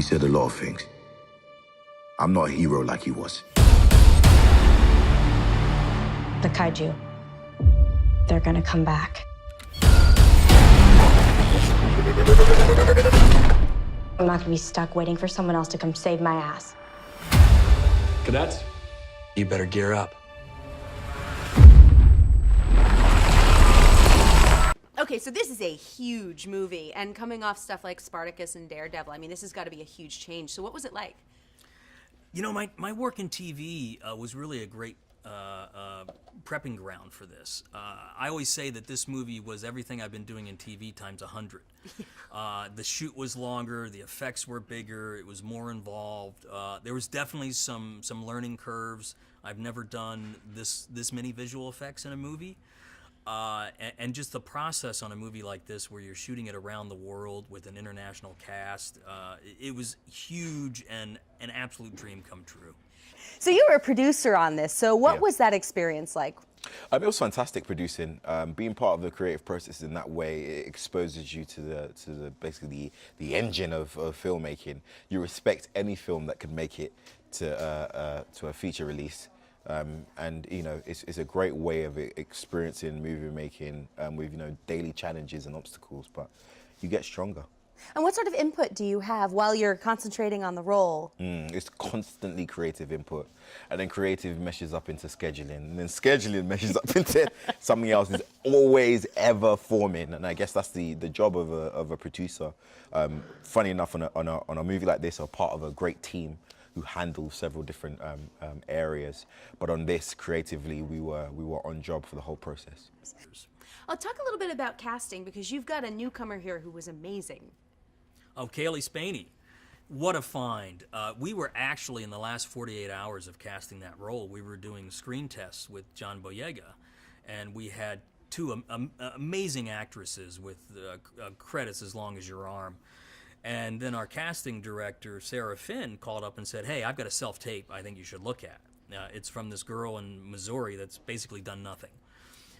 said a lot of things. I'm not a hero like he was. The kaiju, they're gonna come back. I'm not gonna be stuck waiting for someone else to come save my ass. Cadets, you better gear up. Okay, so this is a huge movie, and coming off stuff like Spartacus and Daredevil, I mean, this has got to be a huge change. So what was it like? You know, my work in TV was really a great prepping ground for this. I always say that this movie was everything I've been doing in TV times 100. The shoot was longer, the effects were bigger, it was more involved. There was definitely some learning curves. I've never done this many visual effects in a movie. And just the process on a movie like this where you're shooting it around the world with an international cast, it was huge and an absolute dream come true. So you were a producer on this, so what was that experience like? It was fantastic producing. Being part of the creative process in that way, it exposes you to the basically the engine of filmmaking. You respect any film that can make it to a feature release. And you know, it's a great way of experiencing movie making with, you know, daily challenges and obstacles, but you get stronger. And what sort of input do you have while you're concentrating on the role? It's constantly creative input, and then creative meshes up into scheduling, and then scheduling meshes up into something else is always ever forming. And I guess that's the job of a producer. Funny enough, on a movie like this, I'm part of a great team who handle several different areas. But on this, creatively, we were on job for the whole process. I'll talk a little bit about casting, because you've got a newcomer here who was amazing. Oh, Kaylee Spaney. What a find. We were actually, in the last 48 hours of casting that role, we were doing screen tests with John Boyega, and we had two amazing actresses with credits as long as your arm. And then our casting director, Sarah Finn, called up and said, hey, I've got a self-tape I think you should look at. It's from this girl in Missouri that's basically done nothing.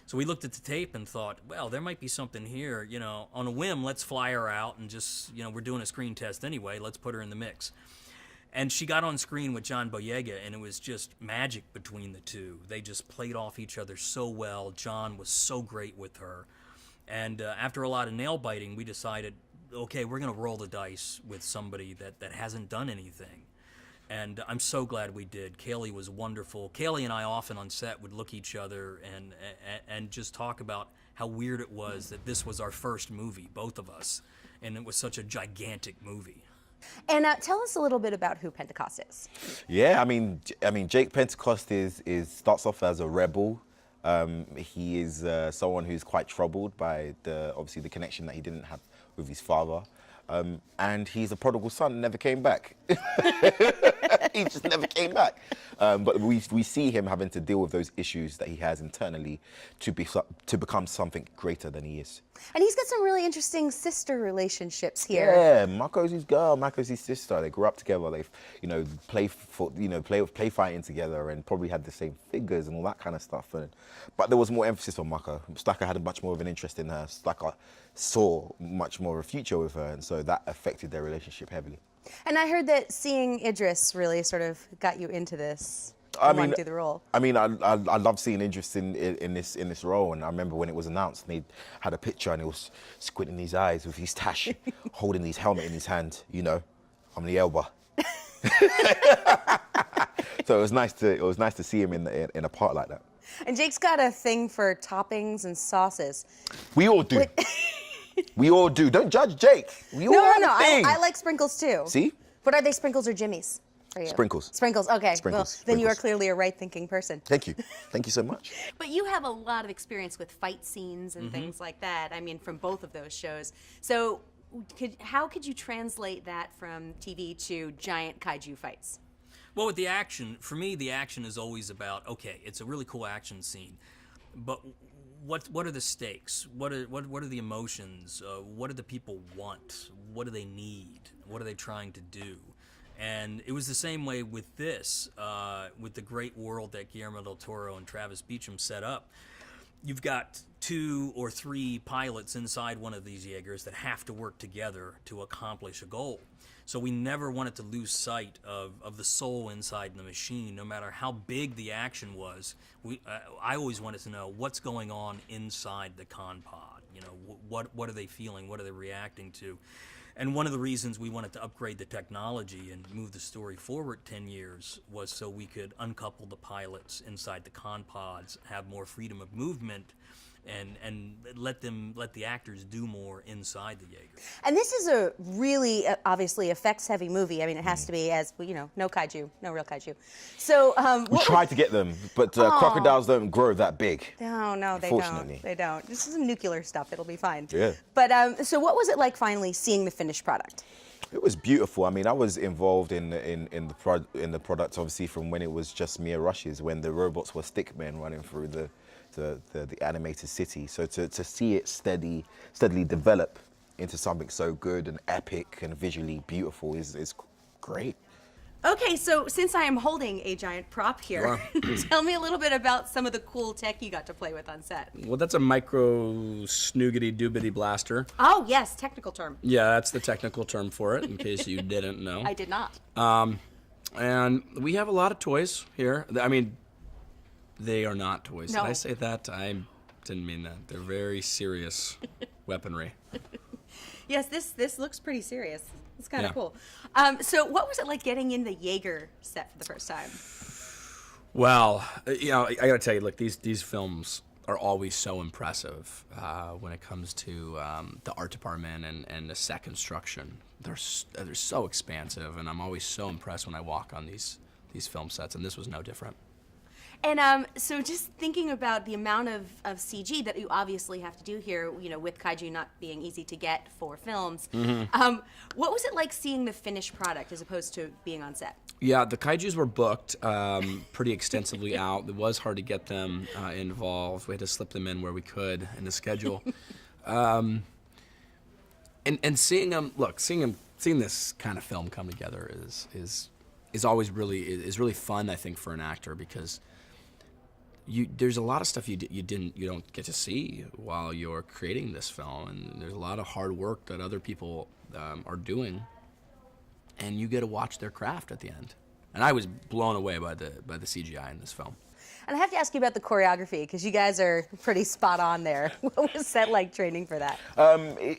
So we looked at the tape and thought, well, there might be something here. You know, on a whim, let's fly her out and just, you know, we're doing a screen test anyway, let's put her in the mix. And she got on screen with John Boyega, and it was just magic between the two. They just played off each other so well. John was so great with her. And after a lot of nail biting, we decided, okay, we're going to roll the dice with somebody that hasn't done anything. And I'm so glad we did. Kaylee was wonderful. Kaylee and I often on set would look each other and just talk about how weird it was that this was our first movie, both of us, and it was such a gigantic movie. And tell us a little bit about who Pentecost is. Yeah, I mean, Jake Pentecost starts off as a rebel. He is someone who's quite troubled by obviously the connection that he didn't have with his father. And he's a prodigal son, never came back. He just never came back. But we see him having to deal with those issues that he has internally to become something greater than he is. And he's got some really interesting sister relationships here. Yeah, Mako's his girl, Mako's his sister. They grew up together. They've, you know, play fighting together, and probably had the same figures and all that kind of stuff. But there was more emphasis on Mako. Staka had much more of an interest in her. Staka saw much more of a future with her, and so that affected their relationship heavily. And I heard that seeing Idris really sort of got you into this. I do the role. I mean, I love seeing Idris in this role, and I remember when it was announced, and he had a picture, and he was squinting his eyes with his tash, holding his helmet in his hand. You know, I'm the Elba. So it was nice to see him in a part like that. And Jake's got a thing for toppings and sauces. We all do. We all do. Don't judge Jake. We all have a thing. I like sprinkles too. See? But are they sprinkles or Jimmies for you? Sprinkles. Sprinkles, okay. Sprinkles. Well, then you are clearly a right-thinking person. Thank you. Thank you so much. But you have a lot of experience with fight scenes and things like that, I mean, from both of those shows. So how could you translate that from TV to giant kaiju fights? Well, with the action, for me, the action is always about, okay, it's a really cool action scene, but what are the stakes? What are the emotions? What do the people want? What do they need? What are they trying to do? And it was the same way with this, with the great world that Guillermo del Toro and Travis Beacham set up. You've got 2 or 3 pilots inside one of these Jaegers that have to work together to accomplish a goal. So we never wanted to lose sight of the soul inside the machine, no matter how big the action was. I always wanted to know what's going on inside the con pod. You know, what are they feeling? What are they reacting to? And one of the reasons we wanted to upgrade the technology and move the story forward 10 years was so we could uncouple the pilots inside the con pods, have more freedom of movement, and let the actors do more inside the Jaeger. And this is a really obviously effects heavy movie. I mean, it has to be, as you know, no kaiju, no real kaiju. So we tried to get them, but crocodiles don't grow that big. No, they don't. They don't. This is nuclear stuff. It'll be fine. Yeah. But so what was it like finally seeing the finished product? It was beautiful. I mean, I was involved in the product obviously from when it was just mere rushes, when the robots were stickmen running through the animated city. So to see it steadily develop into something so good and epic and visually beautiful is great. Okay, so since I am holding a giant prop here, tell me a little bit about some of the cool tech you got to play with on set. Well, that's a micro snoogity doobity blaster. Oh, yes, technical term. Yeah, that's the technical term for it, in case you didn't know. I did not. And we have a lot of toys here. I mean, they are not toys. No. Did I say that? I didn't mean that. They're very serious weaponry. Yes, this looks pretty serious. It's kind of Yeah. cool. So what was it like getting in the Jaeger set for the first time? Well, you know, I gotta tell you, look, these films are always so impressive when it comes to the art department and the set construction. They're so expansive, and I'm always so impressed when I walk on these film sets, and this was no different. And so just thinking about the amount of CG that you obviously have to do here, you know, with kaiju not being easy to get for films, what was it like seeing the finished product as opposed to being on set? Yeah, the kaijus were booked pretty extensively out. It was hard to get them involved. We had to slip them in where we could in the schedule. And seeing them, seeing this kind of film come together is always really fun, I think, for an actor, because there's a lot of stuff you don't get to see while you're creating this film, and there's a lot of hard work that other people are doing, and you get to watch their craft at the end. And I was blown away by the CGI in this film. And I have to ask you about the choreography, because you guys are pretty spot on there. What was that like training for that?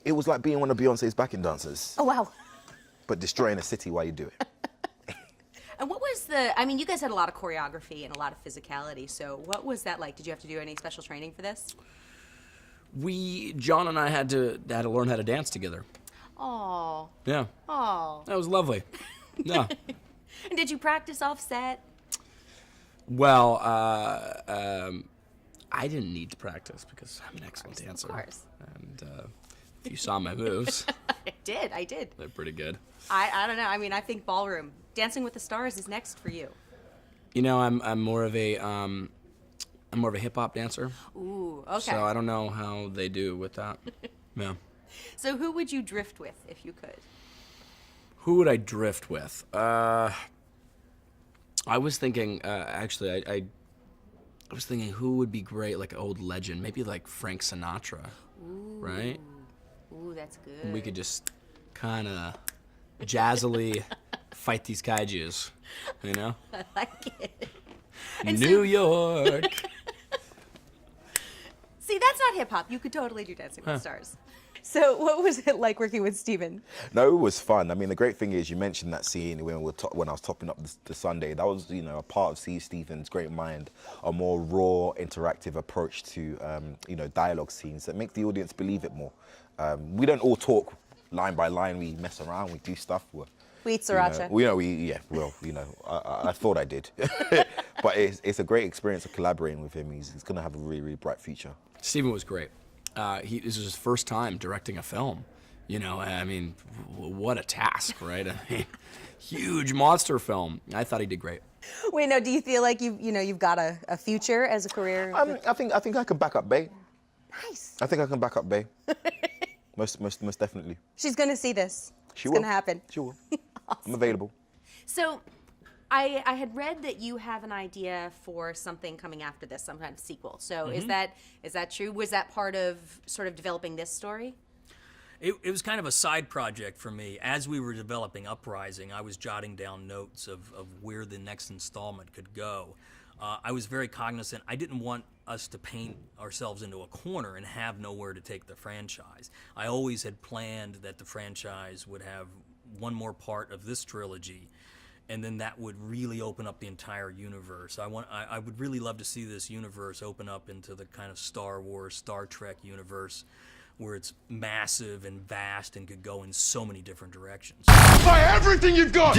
It was like being one of Beyonce's backing dancers. Oh, wow. But destroying a city while you do it. And what was I mean, you guys had a lot of choreography and a lot of physicality, so what was that like? Did you have to do any special training for this? John and I had to learn how to dance together. Oh. Yeah. Oh. That was lovely. Yeah. And did you practice off set? Well, I didn't need to practice because I'm an excellent dancer. Of course. And if you saw my moves, I did. they're pretty good. I don't know. I mean, I think ballroom, Dancing with the Stars is next for you. You know, I'm more of a hip hop dancer. Ooh, okay. So I don't know how they do with that. Yeah. So who would you drift with if you could? Who would I drift with? I was thinking, actually, I was thinking who would be great, like an old legend, maybe like Frank Sinatra, right? Ooh, that's good. We could just kind of jazzily fight these kaijus, you know? I like it. New York. See, that's not hip hop. You could totally do Dancing with the Stars. So what was it like working with Steven? No, it was fun. I mean, the great thing is you mentioned that scene when I was topping up the Sunday. That was, you know, a part of Steven's great mind, a more raw, interactive approach to, you know, dialogue scenes that make the audience believe it more. We don't all talk line by line. We mess around. We do stuff. We eat sriracha. I thought I did. But it's a great experience of collaborating with him. He's going to have a really, really bright future. Steven was great. This was his first time directing a film. You know, I mean, what a task, right? I mean, huge monster film. I thought he did great. Wait, no, do you feel like you've got a future as a career? I think I can back up Bay. Nice. I think I can back up Bay. most definitely. She's going to see this. It's will. going to happen. She will. Awesome. I'm available. So I had read that you have an idea for something coming after this, some kind of sequel. So is that true? Was that part of sort of developing this story? It was kind of a side project for me. As we were developing Uprising, I was jotting down notes of where the next installment could go. I was very cognizant. I didn't want us to paint ourselves into a corner and have nowhere to take the franchise. I always had planned that the franchise would have one more part of this trilogy, and then that would really open up the entire universe. I would really love to see this universe open up into the kind of Star Wars, Star Trek universe, where it's massive and vast and could go in so many different directions. Buy everything you've got!